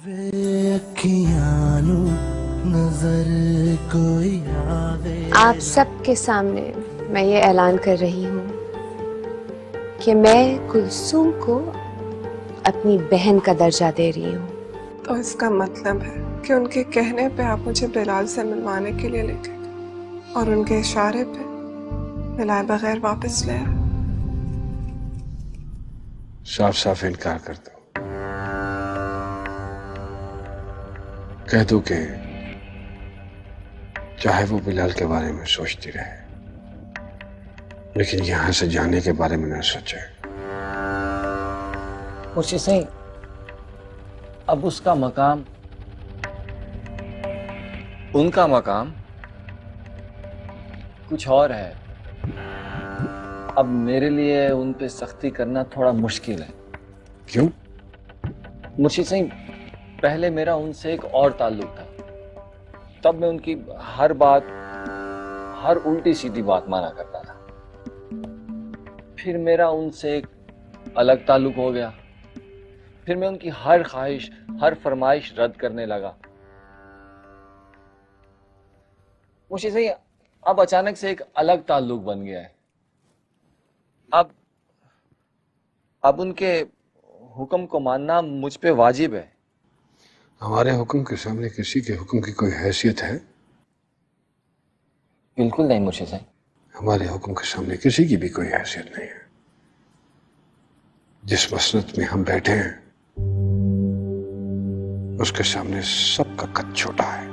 आप सबके सामने मैं ये ऐलान कर रही हूँ कि मैं कुलसूम को अपनी बहन का दर्जा दे रही हूँ। तो इसका मतलब है कि उनके कहने पे आप मुझे बिलाल से मिलवाने के लिए लेके गए और उनके इशारे पे मिलाए बगैर वापस ले आए। साफ साफ इनकार कर दो, कह दो कि चाहे वो बिलाल के बारे में सोचती रहे, लेकिन यहां से जाने के बारे में न सोचे। मुर्शिद सिंह, अब उसका मकाम, उनका मकाम कुछ और है। अब मेरे लिए उन पे सख्ती करना थोड़ा मुश्किल है। क्यों? मुर्शिद सिंह, पहले मेरा उनसे एक और ताल्लुक था। तब मैं उनकी हर बात, हर उल्टी सीधी बात माना करता था। फिर मेरा उनसे एक अलग ताल्लुक हो गया। फिर मैं उनकी हर ख्वाहिश, हर फरमाइश रद्द करने लगा। मुझे सही, अब अचानक से एक अलग ताल्लुक बन गया है। अब उनके हुक्म को मानना मुझ पे वाजिब है। हमारे हुक्म के सामने किसी के हुक्म की कोई हैसियत है? बिल्कुल नहीं मुर्शिद साहब। हमारे हुक्म के सामने किसी की भी कोई हैसियत नहीं है। जिस मसनत में हम बैठे हैं उसके सामने सबका कद छोटा है,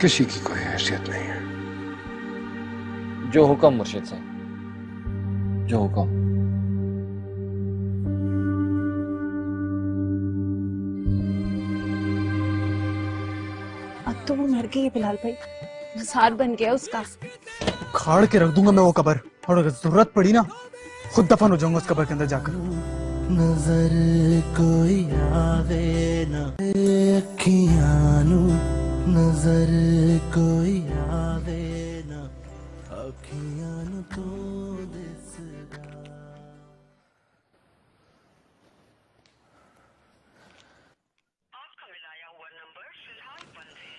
किसी की कोई हैसियत नहीं है। जो हुक्म मुर्शिद साहब, जो हुक्म। अब तो वो मर गई है बिलाल भाई, मज़ार बन गया उसका। खाड़ के रख दूंगा मैं वो कब्र, और अगर जरूरत पड़ी ना खुद दफन हो जाऊंगा उस कब्र के अंदर जाकर। नजर कोई आवे ना अखियां नजर कोई आवे ना अखियां तो दिसदा। आपका मिलाया हुआ नंबर फिलहाल बंद है।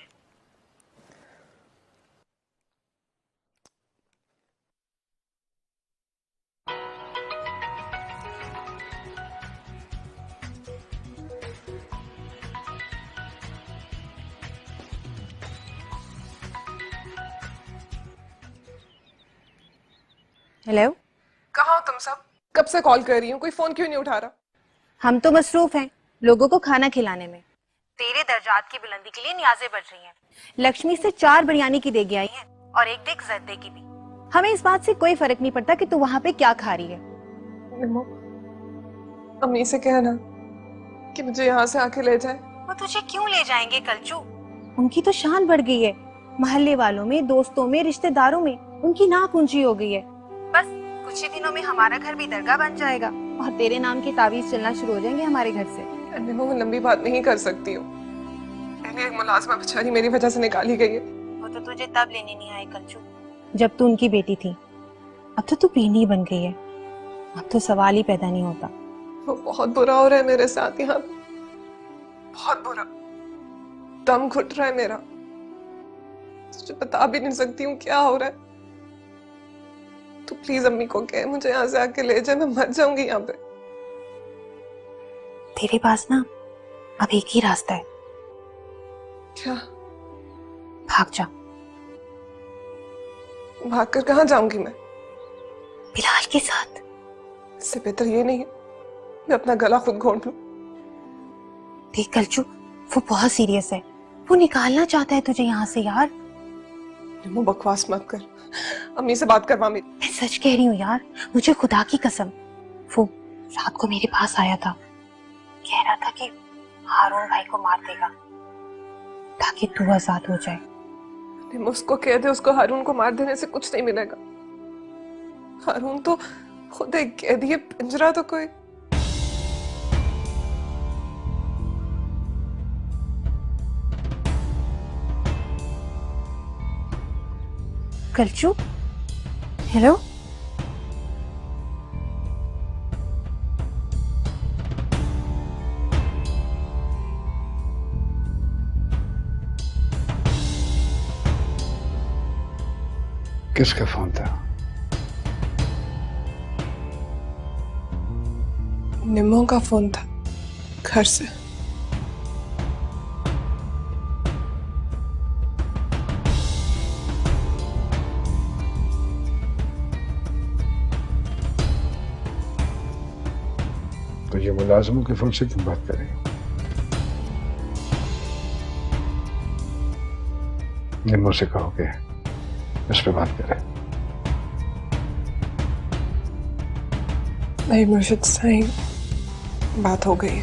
हेलो, कहाँ हो तुम सब? कब से कॉल कर रही हूँ, कोई फोन क्यों नहीं उठा रहा? हम तो मसरूफ हैं लोगों को खाना खिलाने में। तेरे दर्जात की बुलंदी के लिए नियाजें बढ़ रही हैं। लक्ष्मी से 4 बिरयानी की देगी आई है और 1 देग जर्दे की भी। हमें इस बात से कोई फर्क नहीं पड़ता कि तू वहाँ पे क्या खा रही है। अम्मी से कहना कि मुझे यहाँ से आके ले जाए। वो तुझे क्यों ले जाएंगे कलचू? उनकी तो शान बढ़ गई है, मोहल्ले वालों में, दोस्तों में, रिश्तेदारों में उनकी नाक ऊंची हो गई है। बस कुछ ही दिनों में हमारा घर भी दरगाह बन जाएगा और तेरे नाम के तावीज चलना शुरू हो जाएंगे हमारे घर से। मैं लंबी बात नहीं कर सकती हूँ। पहले एक मुलाजमा बेचारी मेरी वजह से निकाली गई है। वो तो तुझे तब लेने नहीं आए कलचू जब तू उनकी बेटी थी। अब तो तू बेनी बन गई है, अब तो सवाल ही पैदा नहीं होता। वो बहुत बुरा हो रहा है मेरे साथ यहाँ, बहुत बुरा। दम घुट रहा है मेरा, तुझे बता भी नहीं सकती हूँ क्या हो रहा है। तू प्लीज अम्मी को कह मुझे यहाँ से आके ले जाए, मैं मर जाऊंगी यहाँ पे। तेरे पास ना अब एक ही रास्ता है। क्या? भाग जा। भागकर कहाँ जाऊंगी मैं? बिलाल के साथ। इससे बेहतर ये नहीं है मैं अपना गला खुद घोंट लूं। देख कलचू, वो बहुत सीरियस है, वो निकालना चाहता है तुझे यहाँ से यार। निम्मो बकवास मत कर, अम्मी से बात करवा मेरी। मैं सच कह रही हूँ यार, मुझे खुदा की कसम। वो रात को मेरे पास आया था, कह रहा था कि हारून भाई को मार देगा ताकि तू आजाद हो जाए। निम्मो उसको कह दे, उसको हारून को मार देने से कुछ नहीं मिलेगा। हारून तो खुद एक कैदी है, पिंजरा तो कोई। कलचू, हेलो। किसका फोन था? निम्मो का फोन था, घर से। तो ये मुलाजिमों के फोन से क्यों बात कर रही हो? निम्मो से कहो कि इस पे बात करें। नहीं मुर्शिद साईं, बात हो गई।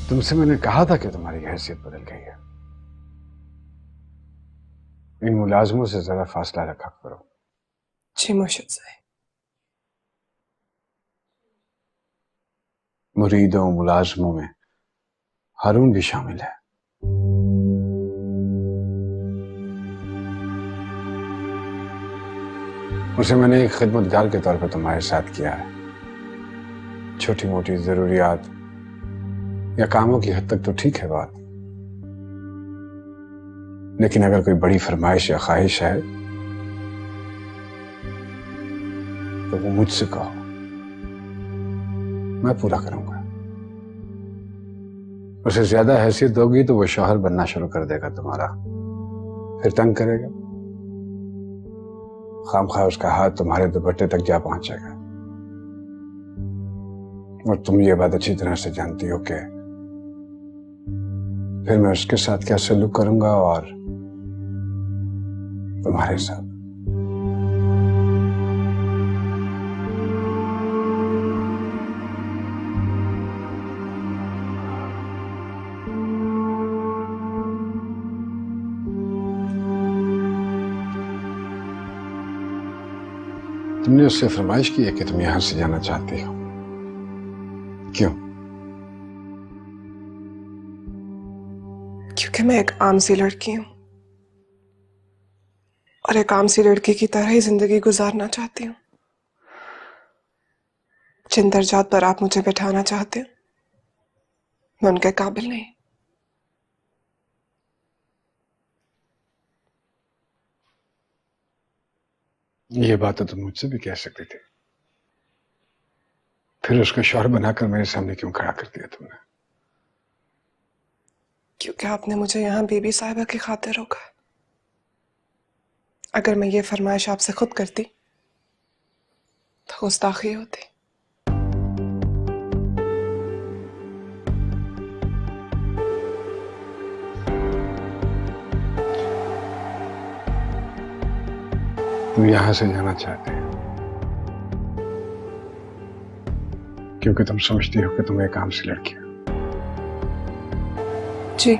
तुमसे मैंने कहा था कि तुम्हारी हैसियत बदल गई है। इन मुलाजिमों से जरा फासला रखा करो। जी मुर्शिद साईं। मुरीदों मुलाजिमों में हारून भी शामिल है। उसे मैंने एक खिदमतगार के तौर पर तुम्हारे साथ किया है। छोटी मोटी जरूरियात या कामों की हद तक तो ठीक है बात, लेकिन अगर कोई बड़ी फरमाइश या ख्वाहिश है तो वो मुझसे कहो, मैं पूरा करूंगा। उसे ज्यादा हैसियत दोगी तो वो शौहर बनना शुरू कर देगा तुम्हारा, फिर तंग करेगा। खामखा उसका हाथ तुम्हारे दुपट्टे तक जा पहुंचेगा। और तुम ये बात अच्छी तरह से जानती हो कि फिर मैं उसके साथ क्या सलूक करूंगा और तुम्हारे साथ। तुमने उससे फरमाइश की है कि तुम यहां से जाना चाहती हो, क्यों? क्योंकि मैं एक आम सी लड़की हूं और एक आम सी लड़की की तरह ही जिंदगी गुजारना चाहती हूँ। जिन दर्जात पर आप मुझे बैठाना चाहते हैं मैं उनके काबिल नहीं। ये बात तो तुम मुझसे भी कह सकती थी, फिर उसको शौहर बनाकर मेरे सामने क्यों खड़ा कर दिया तुमने? क्योंकि आपने मुझे यहाँ बीबी साहिबा की खातिर रोका। अगर मैं ये फरमाइश आपसे खुद करती तो गुस्ताखी होती। तुम यहां से जाना चाहते हो क्योंकि तुम समझती हो कि तुम एक आम सी लड़की हो। जी।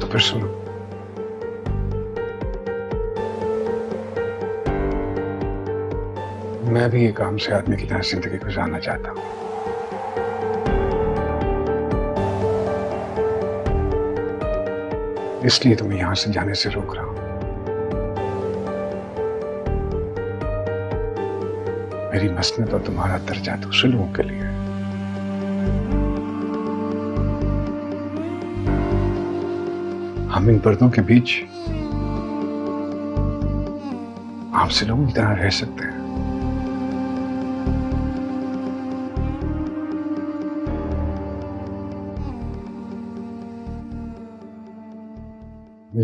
तो फिर सुनो, मैं भी एक आम से आदमी की तरह जिंदगी गुजारना चाहता हूं। इसलिए तुम्हें यहां से जाने से रोक रहा हूं। मेरी मसनत और तुम्हारा दर्जा दूसरे लोगों के लिए है। हम इन पर्दों के बीच आम से लोगों की तरह रह सकते हैं।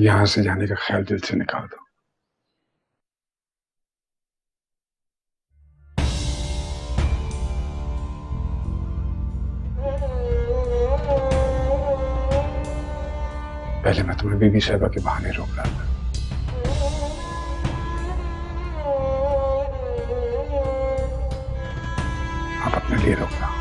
यहां से जाने का ख्याल दिल से निकाल दो। पहले मैं तुम्हें बीबी साहिबा के बहाने रोक रहा था, अब अपने लिए रोक रहा हूं।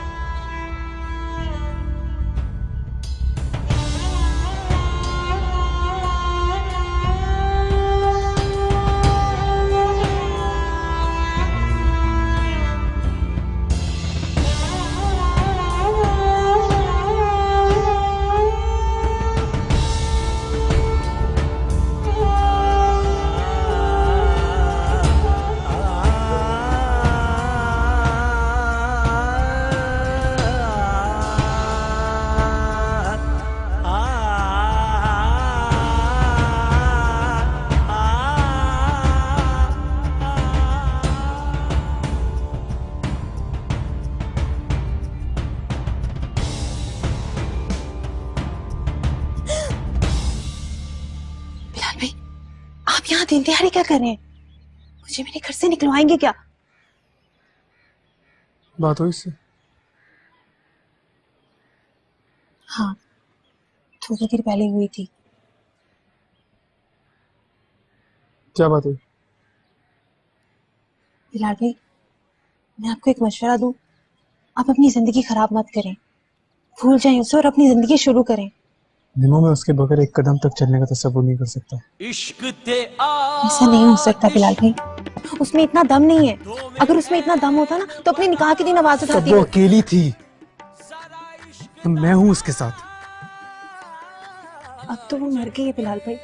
यहाँ दिन दिहाड़ी क्या कर रहे हैं? मुझे मेरे घर से निकलवाएंगे क्या? बात हुई इससे? हाँ, थोड़ी देर पहले हुई थी। क्या बात हुई? बिलाल भाई, मैं आपको एक मशवरा दूं, आप अपनी जिंदगी खराब मत करें, भूल जाएं उसे और अपनी जिंदगी शुरू करें। निमो, मैं उसके बगैर एक कदम तक चलने का तसव्वुर नहीं कर सकता। ऐसा नहीं हो सकता बिलाल भाई, उसमें इतना दम नहीं है। अगर उसमें इतना दम होता ना तो अपने निकाह के दिन आवाज तब उठाती वो वो। अकेली थी, तो मैं हूं उसके साथ। अब तो वो मर गई है बिलाल भाई,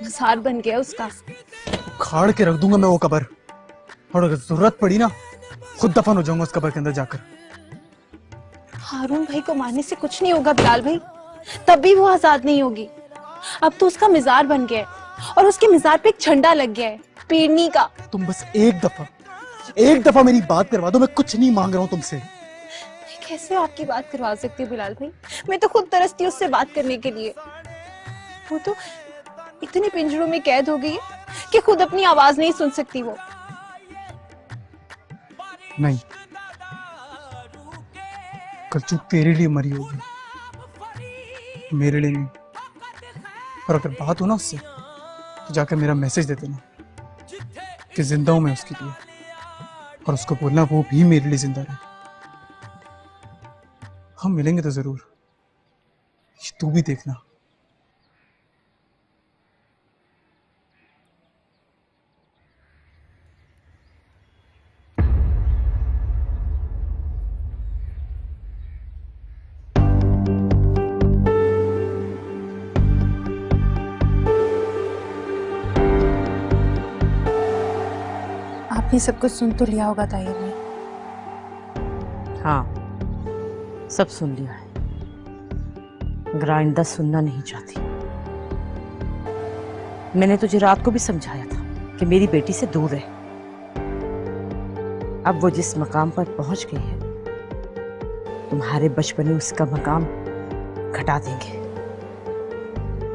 मजार बन गया उसका। उखाड़ के रख दूंगा मैं वो कब्र, और अगर जरूरत पड़ी ना खुद दफन हो जाऊंगा उस कब्र के अंदर जाकर। हारून भाई को मारने से कुछ नहीं होगा बिलाल भाई, तब भी वो आजाद नहीं होगी। अब तो उसका मिजार बन गया है और उसके मिजार पे एक झंडा लग गया है, पीरनी का। तुम बस एक दफा मेरी बात करवा दो, मैं कुछ नहीं मांग रहा हूं तुमसे। मैं कैसे आपकी बात करवा सकती हूँ बिलाल भाई? मैं तो खुद तरसती हूँ उससे बात करने के लिए। वो तो इतने पिंजरों में कैद हो गई है कि खुद अपनी आवाज नहीं सुन सकती वो। नहीं, कलचू तेरे लिए मरी होगी, मेरे लिए नहीं। और अगर बात हो ना उससे तो जाकर मेरा मैसेज दे देना कि जिंदा हूं मैं उसके लिए, और उसको बोलना वो भी मेरे लिए जिंदा रहे। हम मिलेंगे तो जरूर, ये तू भी देखना। आपने सब कुछ सुन तो लिया होगा ताहिर ने? हाँ, सब सुन लिया है, मगर आइंदा सुनना नहीं चाहती। मैंने तुझे रात को भी समझाया था कि मेरी बेटी से दूर रहे। अब वो जिस मकाम पर पहुंच गई है, तुम्हारे बचपने उसका मकाम घटा देंगे।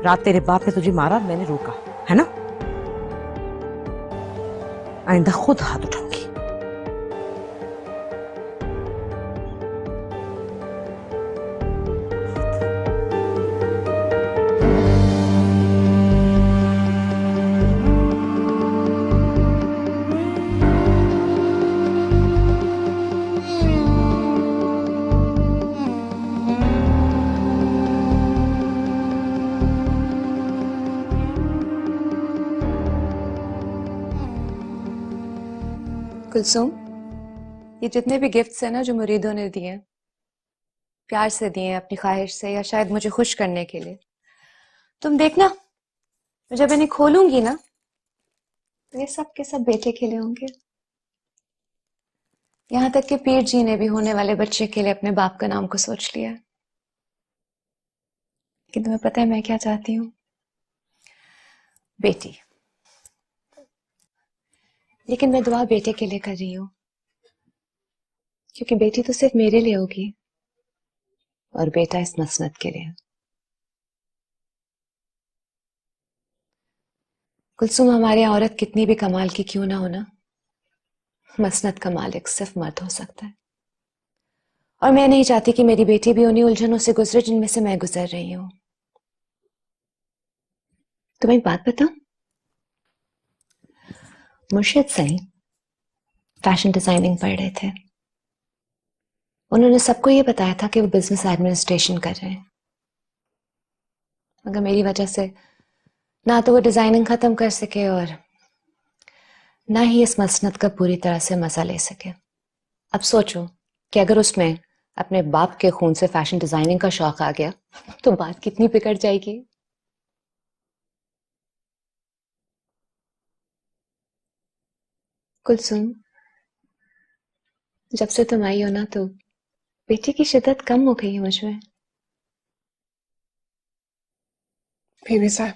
रात तेरे बाप ने तुझे मारा, मैंने रोका, है ना? आइंदा खुद हाथ उठाऊंगी। कुलसुम, ये जितने भी गिफ्ट्स हैं ना जो मुरीदों ने दिए, प्यार से दिए, अपनी ख्वाहिश से या शायद मुझे खुश करने के लिए, तुम देखना जब इन्हें खोलूंगी ना तो ये सब के सब बेटे के लिए होंगे। यहां तक कि पीर जी ने भी होने वाले बच्चे के लिए अपने बाप का नाम को सोच लिया। लेकिन तुम्हें पता है मैं क्या चाहती हूँ? बेटी। लेकिन मैं दुआ बेटे के लिए कर रही हूँ, क्योंकि बेटी तो सिर्फ मेरे लिए होगी और बेटा इस मसनत के लिए। कुलसुम, हमारी औरत कितनी भी कमाल की क्यों ना हो ना, मसनत का मालिक सिर्फ मर्द हो सकता है। और मैं नहीं चाहती कि मेरी बेटी भी उन्हीं उलझनों से गुजरे जिनमें से मैं गुजर रही हूं। तुम्हें एक बात बताऊं? मुर्शिद सईद फैशन डिजाइनिंग पढ़ रहे थे। उन्होंने सबको ये बताया था कि वो बिजनेस एडमिनिस्ट्रेशन कर रहे हैं, मगर मेरी वजह से ना तो वो डिजाइनिंग खत्म कर सके और ना ही इस मसनत का पूरी तरह से मजा ले सके। अब सोचो कि अगर उसमें अपने बाप के खून से फैशन डिजाइनिंग का शौक आ गया तो बात कितनी बिगड़ जाएगी। कुलसुम, जब से तुम आई हो ना तो बेटी की शिद्दत कम हो गई है मुझमें। बीवी साहब,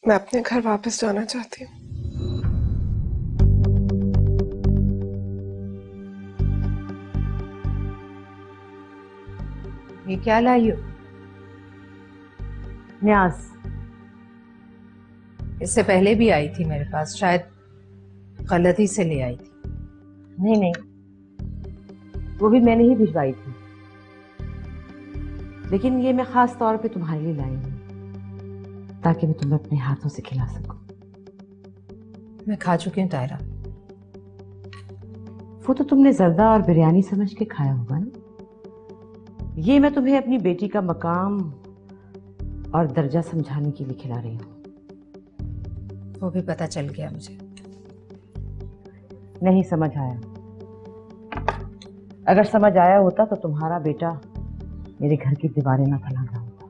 मैं अपने घर वापस जाना चाहती हूँ। ये क्या लाई हो? न्याज। इससे पहले भी आई थी मेरे पास, शायद गलती से ले आई थी। नहीं नहीं, वो भी मैंने ही भिजवाई थी, लेकिन ये मैं खास तौर पे तुम्हारे लिए लाई हूँ ताकि मैं तुम्हें अपने हाथों से खिला सकूं। मैं खा चुकी हूँ तायरा। वो तो तुमने जर्दा और बिरयानी समझ के खाया होगा ना। ये मैं तुम्हें अपनी बेटी का मकाम और दर्जा समझाने के लिए खिला रही हूँ। वो भी पता चल गया मुझे। नहीं समझ आया। अगर समझ आया होता तो तुम्हारा बेटा मेरे घर की दीवारें ना फैला रहा होता।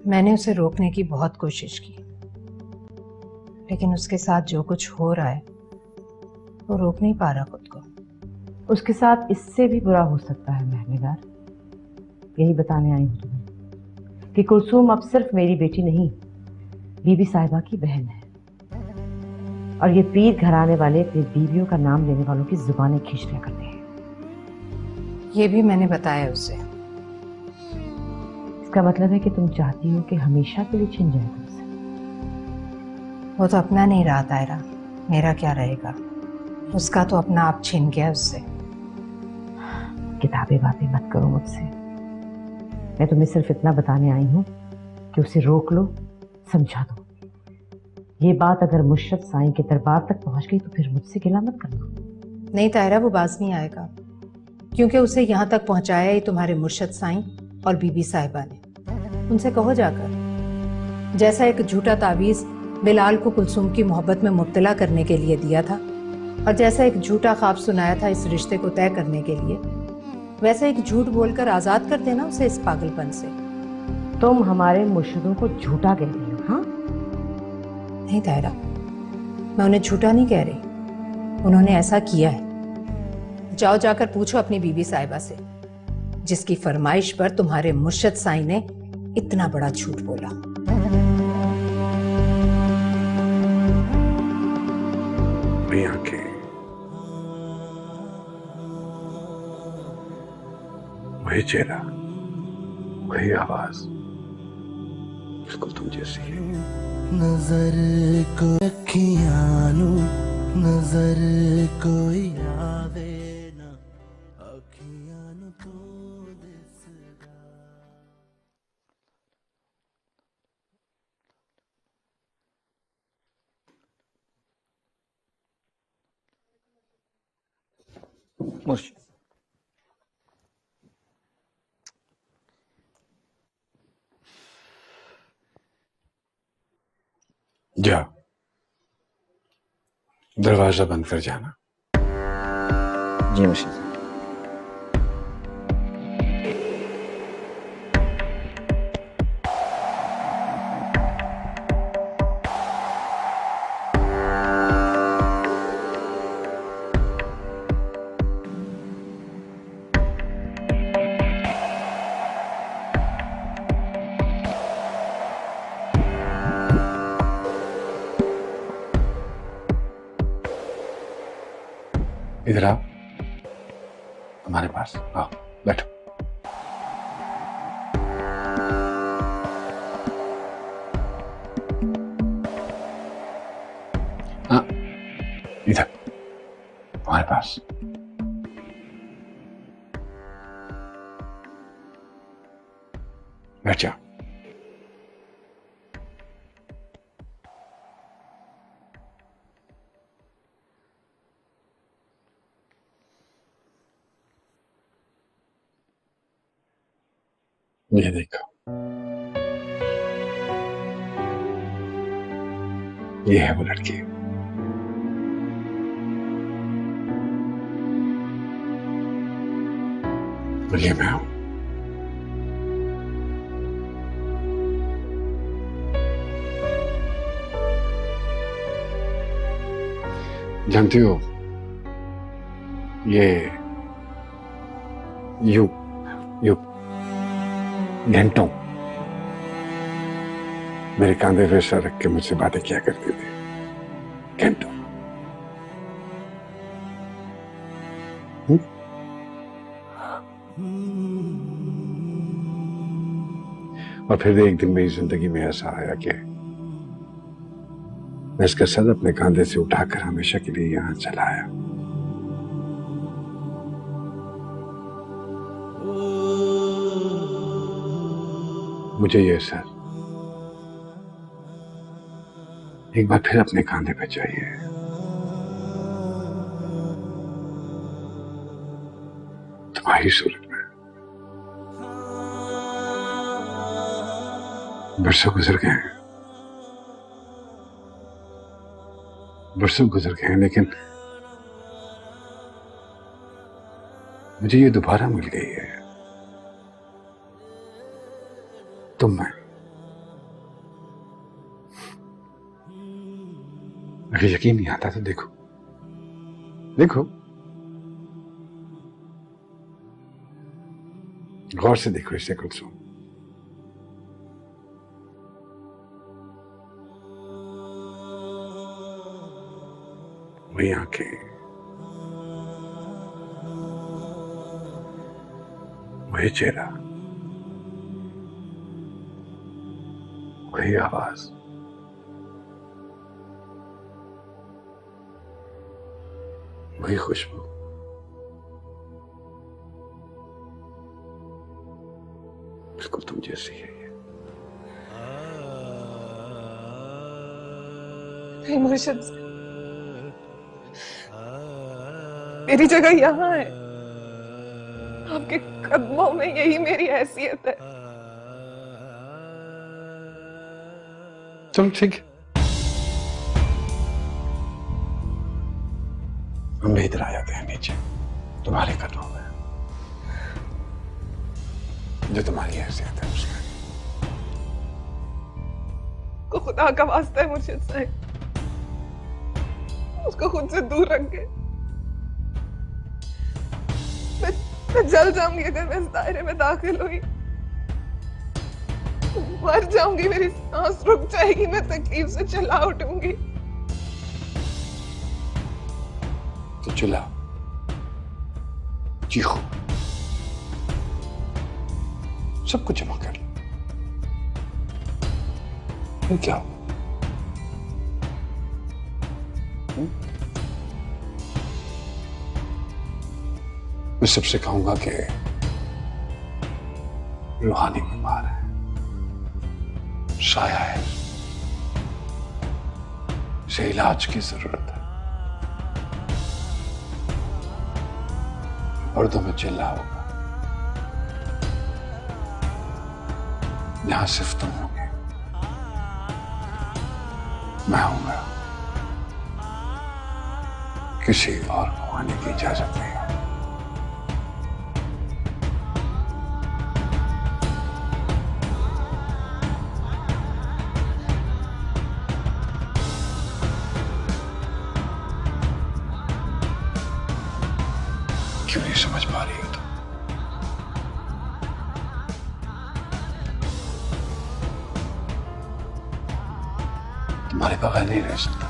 मैंने उसे रोकने की बहुत कोशिश की, लेकिन उसके साथ जो कुछ हो रहा है वो रोक नहीं पा रहा खुद को। उसके साथ इससे भी बुरा हो सकता है महनेगार। यही बताने आई हूँ तुम्हें कि कुलसूम अब सिर्फ मेरी बेटी नहीं, बीबी साहिबा की बहन है। और ये पीर घराने वाले अपनी बीवियों का नाम लेने वालों की जुबानें खींच लिया करते हैं। ये भी मैंने बताया उसे। इसका मतलब है कि तुम चाहती हो कि हमेशा के लिए छिन जाए तुमसे। वो तो अपना नहीं रहा तायरा, मेरा क्या रहेगा? उसका तो अपना आप छिन गया उससे। किताबें बातें मत करो मुझसे। मैं तुम्हें सिर्फ इतना बताने आई हूँ कि उसे रोक लो, समझा दो। ये बात अगर मुर्शद साईं के दरबार तक पहुंच गई तो फिर मुझसे गिला मत करना। नहीं तायरा, वो बाज नहीं आएगा, क्योंकि उसे यहाँ तक पहुँचाया ही तुम्हारे मुर्शद साईं और बीबी साहिबा ने। उनसे कहो जाकर, जैसा एक झूठा तावीज़ बिलाल को कुलसूम की मोहब्बत में मुब्तला करने के लिए दिया था, और जैसा एक झूठा ख्वाब सुनाया था इस रिश्ते को तय करने के लिए, वैसा एक झूठ बोलकर आजाद कर देना उसे इस पागलपन से। तुम हमारे मुर्शिदों को झूठा कह रही हो? हाँ नहीं तायरा, मैं उन्हें झूठा नहीं कह रही, उन्होंने ऐसा किया है। जाओ जाकर पूछो अपनी बीबी साहिबा से, जिसकी फरमाइश पर तुम्हारे मुर्शद साईं ने इतना बड़ा झूठ बोला। वही आंखें, वही चेहरा, वही आवाज, बिल्कुल तुम जैसी है। नजर को अखियां नू नजर कोई आवे ना, अखियां नू तू दिसदा। मुर्शिद, जा, दरवाजा बंद कर जाना। जी मुर्शिद। इधर आओ, हमारे पास आओ, बैठो। हाँ, इधर हमारे पास। बैठ जाओ। ये देखो, ये है वो लड़की। और ये मैं हूं। जानती हो, ये यू यू घंटों मेरे कांधे पे सर रख के मुझसे बातें किया करती थी। घंटों। और फिर एक दिन मेरी जिंदगी में ऐसा आया कि मैं इसका सर अपने कांधे से उठाकर हमेशा के लिए यहां चला आया। मुझे ये सर एक बार फिर अपने कांधे पे चाहिए। तुम्हारी सूरत में। बरसों गुजर गए हैं, बरसों गुजर गए हैं, लेकिन मुझे ये दोबारा मिल गई है। तुम मैं। अगर यकीन नहीं आता तो देखो, देखो, गौर से देखो इसे कुलसुम। वही आंखें, वही चेहरा, वही आवाज, वही खुशबू। बिल्कुल तुम जैसी है ये। नहीं मुर्शिद, मेरी जगह यहाँ है, आपके कदमों में यही मेरी हैसियत है। तुम ठीक, हम भी इधर आ जाते हैं नीचे तुम्हारे कदमों में, जो तुम्हारी हैसियत है उसमें। को खुदा का वास्ता है मुर्शिद साहब, उसको खुद से दूर रख के। मैं जल जाऊंगी अगर मैं इस दायरे में दाखिल हुई, मर जाऊंगी, मेरी सांस रुक जाएगी, मैं तकलीफ से चिल्ला उठूंगी। तो चिल्लाओ, चीखो, सब कुछ जमा कर लो, फिर क्या हो? मैं सबसे कहूंगा कि रूहानी बीमार है, साया है, इसे इलाज की जरूरत है। पर्दों में चिल्ला होगा, यहां सिर्फ तुम होगे, मैं हूंगा, किसी और को आने की इजाजत नहीं है। क्यों नहीं समझ पा रही हो तुम? तुम्हारे बगैर नहीं रह सकता।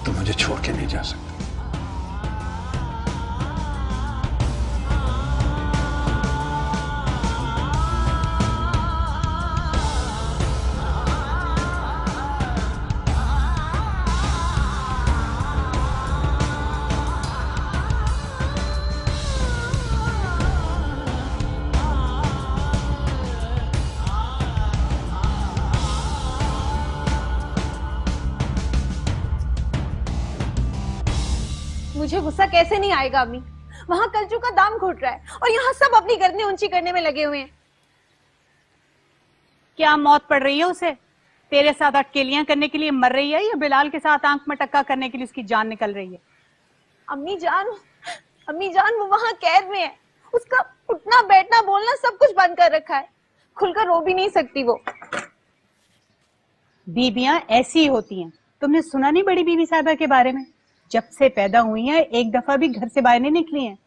तुम मुझे छोड़ के नहीं जा सकते। मुझे गुस्सा कैसे नहीं आएगा अम्मी? वहां कलजू का दाम घुट रहा है और यहाँ सब अपनी गर्दनें ऊंची करने में लगे हुए हैं। क्या मौत पड़ रही है उसे? तेरे साथ अटकेलियां करने के लिए मर रही है या बिलाल के साथ आंख में टक्का करने के लिए उसकी जान निकल रही है? अम्मी जान वो वहां कैद में है, उसका उठना बैठना बोलना सब कुछ बंद कर रखा है, खुलकर रो भी नहीं सकती वो। बीबियां ऐसी ही होती हैं। तुमने सुना नहीं बड़ी बीबी साहिबा के बारे में? जब से पैदा हुई हैं एक दफा भी घर से बाहर नहीं निकली हैं।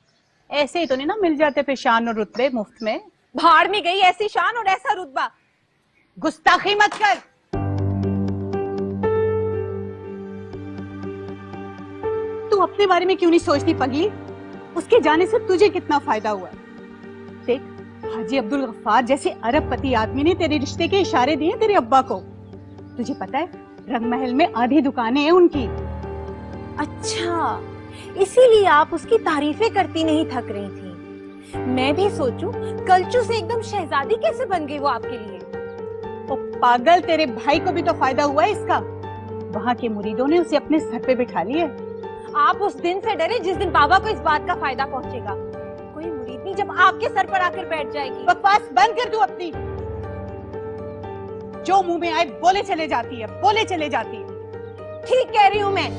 ऐसे ही तो नहीं ना मिल जाते फिर शान और रुतबे मुफ्त में। भाड़ में गई ऐसी शान और ऐसा रुतबा। गुस्ताखी मत कर। तू अपने बारे में क्यों नहीं सोचती पगली? उसके जाने से तुझे कितना फायदा हुआ। देख, हाजी अब्दुल गफ्फार जैसे अरबपति आदमी ने तेरे रिश्ते के इशारे दिए तेरे अब्बा को। तुझे पता है रंगमहल में आधी दुकानें हैं उनकी। अच्छा, इसीलिए आप उसकी तारीफें करती नहीं थक रही थी। मैं भी सोचूं कलचू से एकदम शहजादी कैसे बन गई वो आपके लिए। ओ पागल, तेरे भाई को भी तो फायदा हुआ है इसका। वहाँ के मुरीदों ने उसे अपने सर पे बिठा लिया। आप उस दिन से डरे जिस दिन बाबा को इस बात का फायदा पहुंचेगा। कोई मुरीदनी जब आपके सर पर आकर बैठ जाएगी। बकवास बंद कर तू अपनी। जो मुंह में आए बोले चले जाती है, बोले चले जाती है। ठीक कह रही हूँ मैं।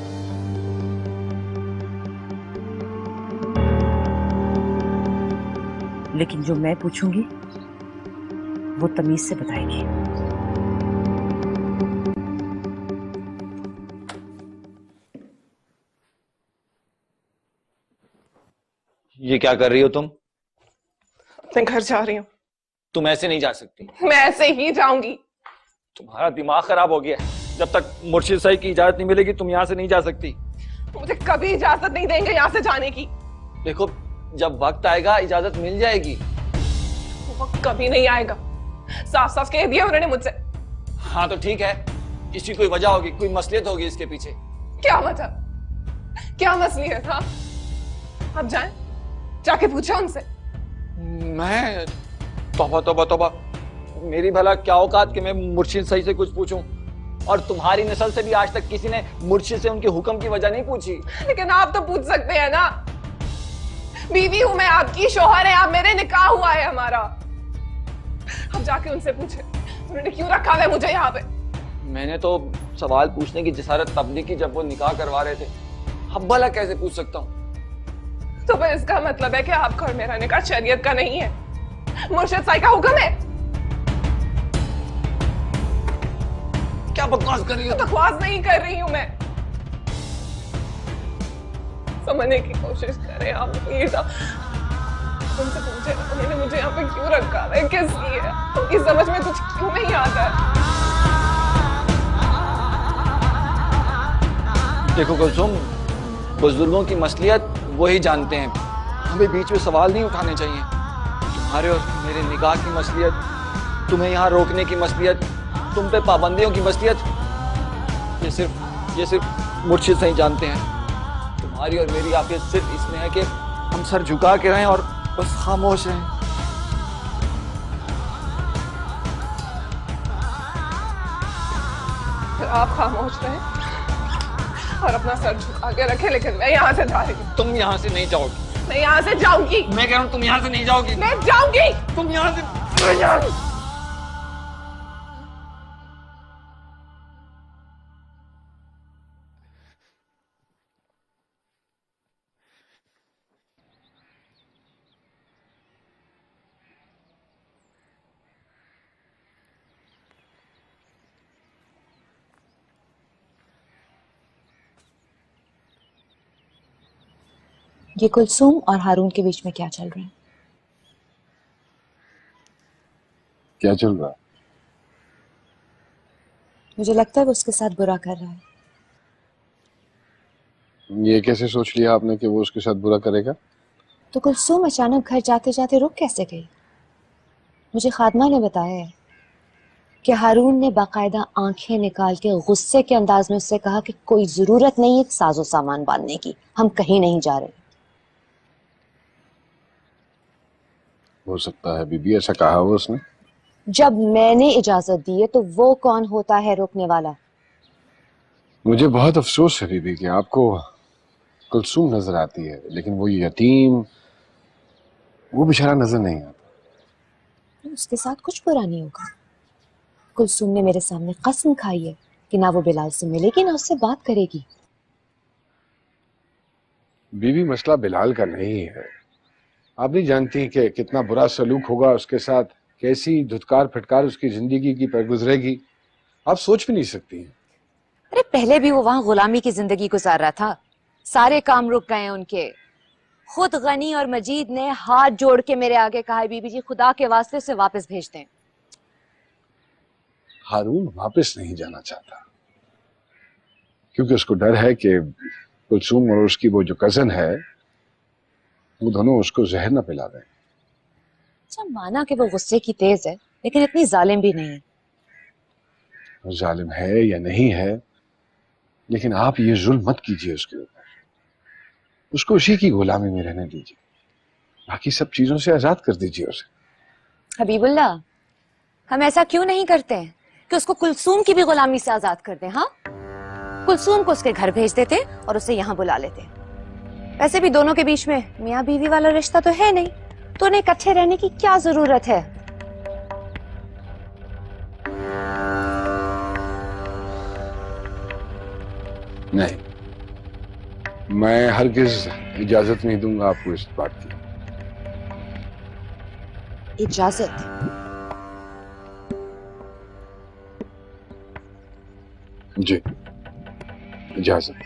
लेकिन जो मैं पूछूंगी वो तमीज से बताएगी। ये क्या कर रही हो तुम? अपने घर जा रही हूँ। तुम ऐसे नहीं जा सकती। मैं ऐसे ही जाऊंगी। तुम्हारा दिमाग खराब हो गया है। जब तक मुर्शिद साहब की इजाजत नहीं मिलेगी तुम यहाँ से नहीं जा सकती। मुझे कभी इजाजत नहीं देंगे यहाँ से जाने की। देखो, जब वक्त आएगा इजाजत मिल जाएगी। वो वक्त कभी नहीं आएगा, साफ साफ कह दिया उन्होंने मुझसे। हाँ तो ठीक है, इसकी कोई वजह होगी, कोई मसलियत होगी इसके पीछे। क्या वजह, क्या मसलियत? हाँ, अब जाएं, जाके पूछो उनसे। मैं तौबा तौबा तौबा, मेरी भला क्या औकात कि मैं मुर्शिद सही से कुछ पूछूं। और तुम्हारी नस्ल से भी आज तक किसी ने मुर्शिद से उनके हुक्म की वजह नहीं पूछी। लेकिन आप तो पूछ सकते हैं ना। बीवी हूं मैं आपकी, शोहर है आप मेरे, निकाह हुआ है हमारा। अब जाके उनसे पूछे उन्होंने क्यों रखा है मुझे यहाँ पे। मैंने तो सवाल पूछने की जिसारत तब नहीं की जब वो निकाह करवा रहे थे। अब भला कैसे पूछ सकता हूँ? तो फिर इसका मतलब है कि आपका और मेरा निकाह शरीयत का नहीं है, मुर्शिद साईं का हुक्म है। क्या बकवास कर रही हो? बकवास नहीं कर रही हूँ मैं। समझने की कोशिश करें आप प्लीज। उनसे पूछे उन्होंने मुझे यहाँ पे क्यों रखा है, किस लिए, उनकी समझ में कुछ क्यों नहीं आता है। देखो कुलसुम, बुजुर्गों की मसलियत वही जानते हैं, हमें बीच में सवाल नहीं उठाने चाहिए। तुम्हारे और मेरे निकाह की मसलियत, तुम्हें यहाँ रोकने की मसलियत, तुम पे पाबंदियों की मसलियत, ये सिर्फ मुर्शिद सही जानते हैं। तुम्हारी और मेरी आफियत सिर्फ इसमें है कि हम सर झुका के रहें और बस खामोश रहें। फिर आप खामोश रहें और अपना सर झुका के रखें, लेकिन मैं यहाँ से जा रही हूँ। तुम यहाँ से नहीं जाओगी। मैं यहाँ से जाऊंगी। मैं कह रहा हूँ तुम यहाँ से नहीं जाओगी। मैं जाऊंगी। तुम यहाँ से ये कुलसूम और हारून के बीच में क्या चल रहा है? क्या चल रहा है? मुझे लगता है वो उसके साथ बुरा कर रहा है। ये कैसे सोच लिया आपने कि वो उसके साथ बुरा करेगा? तो कुलसूम अचानक घर जाते जाते रुक कैसे गई? मुझे खादमा ने बताया है कि हारून ने बाकायदा आंखें निकाल के गुस्से के अंदाज में उससे कहा कि कोई जरूरत नहीं है साजो सामान बांधने की, हम कहीं नहीं जा रहे। हो सकता है बीबी, ऐसा कहा हो उसने। जब मैंने इजाजत दी है तो वो कौन होता है रोकने वाला? मुझे बहुत अफसोस है बीबी कि आपको कुलसूम नजर आती है, लेकिन वो यतीम, वो बेचारा नजर नहीं आता। उसके साथ कुछ बुरा नहीं होगा। कुलसूम ने मेरे सामने कसम खाई है कि ना वो बिलाल से मिलेगी ना उससे बात करेगी। बीबी, मसला बिलाल का नहीं है। आप नहीं जानती कि कितना बुरा सलूक होगा उसके साथ, कैसी धुतकार फटकार उसकी जिंदगी की पर गुजरेगी, आप सोच भी नहीं सकती। अरे पहले भी वो वहां गुलामी की जिंदगी गुजार रहा था, सारे काम रुक गए हैं उनके। खुद गनी और मजीद ने हाथ जोड़ के मेरे आगे कहा है बीबी जी खुदा के वास्ते उसे वापस भेज दें। हारून वापस नहीं जाना चाहता क्योंकि उसको डर है कि कुलसूम और उसकी वो जो कजन है वो दोनों उसको जहर न पिला दें। अच्छा, माना कि वो गुस्से की तेज है, लेकिन इतनी जालिम भी नहीं है। वो जालिम है या नहीं है, लेकिन आप ये जुल्म मत कीजिए उसके ऊपर। उसको उसी की गुलामी में रहने दीजिए, बाकी सब चीजों से आजाद कर दीजिए उसे। हबीबुल्लाह, हम ऐसा क्यों नहीं करते हैं कि उसको कुलसूम की भी गुलामी से आजाद कर दें? हाँ, कुलसूम को उसके घर भेज देते और उसे यहाँ बुला लेते। वैसे भी दोनों के बीच में मियाँ बीवी वाला रिश्ता तो है नहीं, तो उन्हें इकट्ठे रहने की क्या जरूरत है? नहीं, मैं हरगिज इजाजत नहीं दूंगा आपको इस बात की। इजाजत? जी, इजाजत।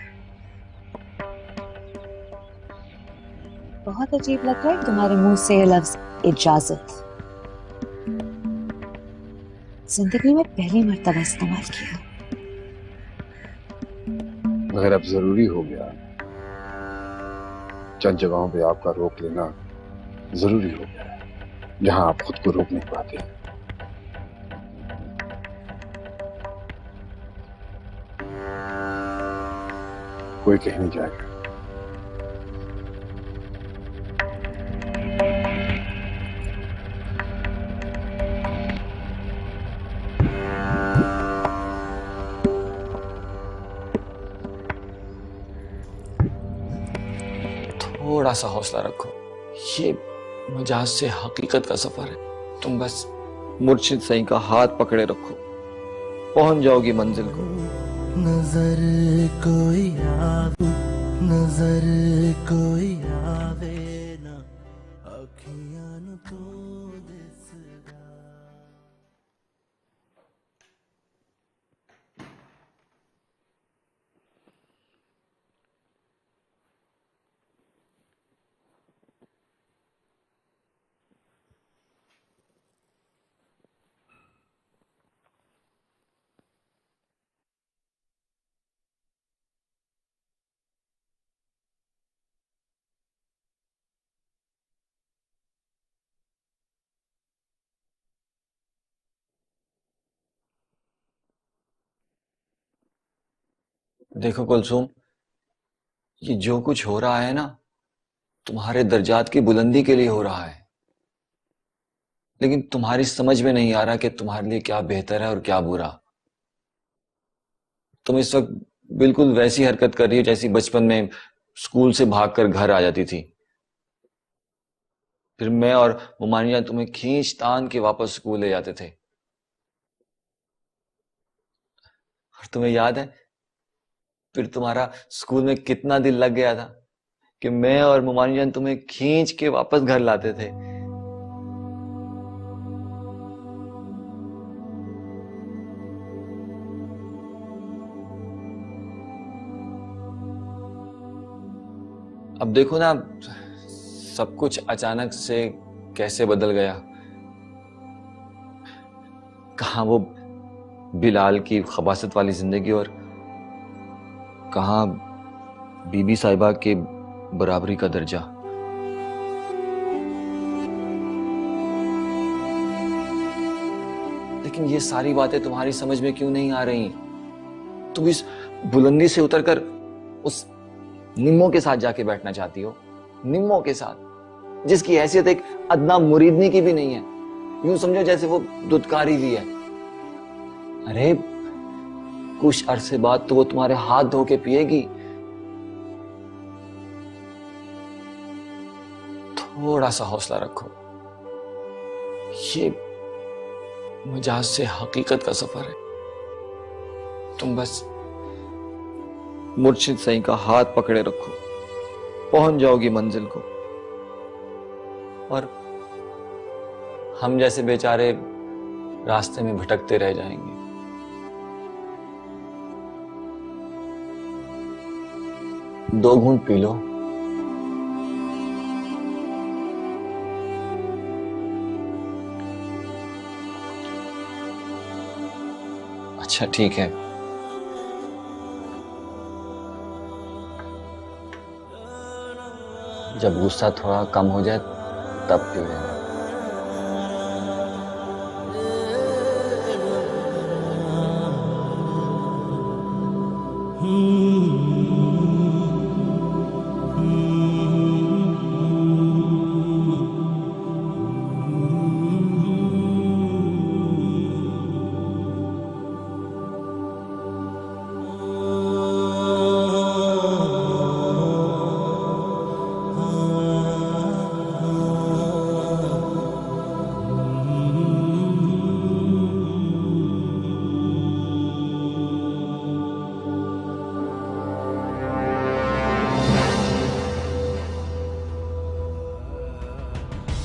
बहुत अजीब लग रहा है तुम्हारे मुंह से ये लफ्ज इजाजत। जिंदगी में पहली मर्तबा इस्तेमाल किया। अगर अब जरूरी हो गया, चंद जगहों पे आपका रोक लेना जरूरी हो गया है, जहां आप खुद को रोक नहीं पाते। कोई कहीं नहीं जाएगा। थोड़ा सा हौसला रखो, ये मजाज से हकीकत का सफर है। तुम बस मुर्शिद सईं का हाथ पकड़े रखो, पहुंच जाओगी मंजिल को। नजर कोई आवे, नजर कोई आवे ना, अखियां नु तू दिसदा। देखो कुलसूम, ये जो कुछ हो रहा है ना, तुम्हारे दर्जात की बुलंदी के लिए हो रहा है, लेकिन तुम्हारी समझ में नहीं आ रहा कि तुम्हारे लिए क्या बेहतर है और क्या बुरा। तुम इस वक्त बिल्कुल वैसी हरकत कर रही हो जैसी बचपन में स्कूल से भागकर घर आ जाती थी। फिर मैं और मुमानी जान तुम्हें खींच तान के वापस स्कूल ले जाते थे। और तुम्हें याद है फिर तुम्हारा स्कूल में कितना दिल लग गया था कि मैं और मुमानी जान तुम्हें खींच के वापस घर लाते थे। अब देखो ना, सब कुछ अचानक से कैसे बदल गया। कहां वो बिलाल की खबासत वाली जिंदगी और कहां बीबी साहिबा के बराबरी का दर्जा। लेकिन ये सारी बातें तुम्हारी समझ में क्यों नहीं आ रही? तुम इस बुलंदी से उतरकर उस निम्मो के साथ जाके बैठना चाहती हो, निम्मो के साथ जिसकी हैसियत एक अदना मुरीदनी की भी नहीं है। यूं समझो जैसे वो दुत्कारी भी है। अरे कुछ अरसे बाद तो वो तुम्हारे हाथ धो के पिएगी। थोड़ा सा हौसला रखो, ये मजाज से हकीकत का सफर है। तुम बस मुर्शिद सईं का हाथ पकड़े रखो, पहुंच जाओगी मंजिल को। और हम जैसे बेचारे रास्ते में भटकते रह जाएंगे। दो घूंट पी लो। अच्छा ठीक है। जब गुस्सा थोड़ा कम हो जाए तब पी लेना।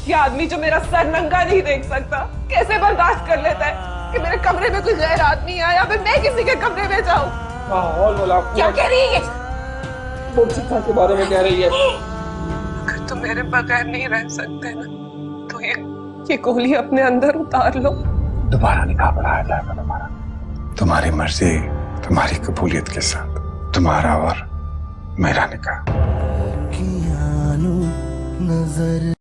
ये आदमी जो मेरा सर नंगा नहीं देख सकता कैसे बर्दाश्त कर लेता है कि मेरे कमरे में कोई गैर आदमी आया, फिर मैं किसी के कमरे में जाऊं? क्या कह रही है? मुर्शिद के बारे में कह रही है। अगर तुम मेरे बगैर नहीं रह सकते ना तो ये गोली अपने अंदर उतार लो। दोबारा निकाह पढ़ाया जाएगा तुम्हारा, तुम्हारी मर्जी, तुम्हारी कबूलियत के साथ, तुम्हारा और मेरा निकाह। नजर